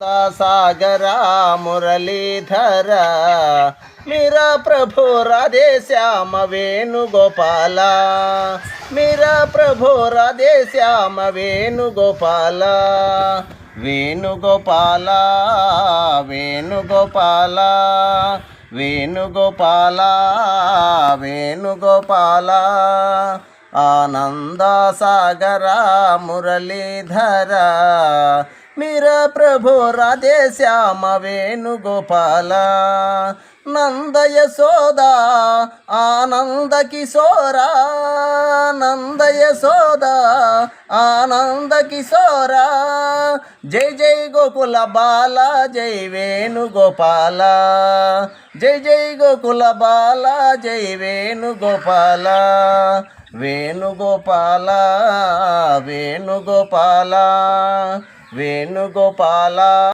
सागरा मुरलीधरा मेरा प्रभु राधे श्याम वेणुगोपाला मेरा प्रभु राधे श्याम वेणुगोपाला वेणुगोपाला वेणुगोपाला वेणुगोपाला वेणुगोपाला आनंद सागरा मुरलीधरा मेरा प्रभु राधे श्याम वेणुगोपाला नंद यशोदा आनंद किशोरा नंद यशोदा आनंद किशोरा जय जय गोकुल बाला जय वेणुगोपाला जय जय गोकुल बाला जय वेणुगोपाला वेणुगोपाला वेणुगोपाला वेणुगोपाला।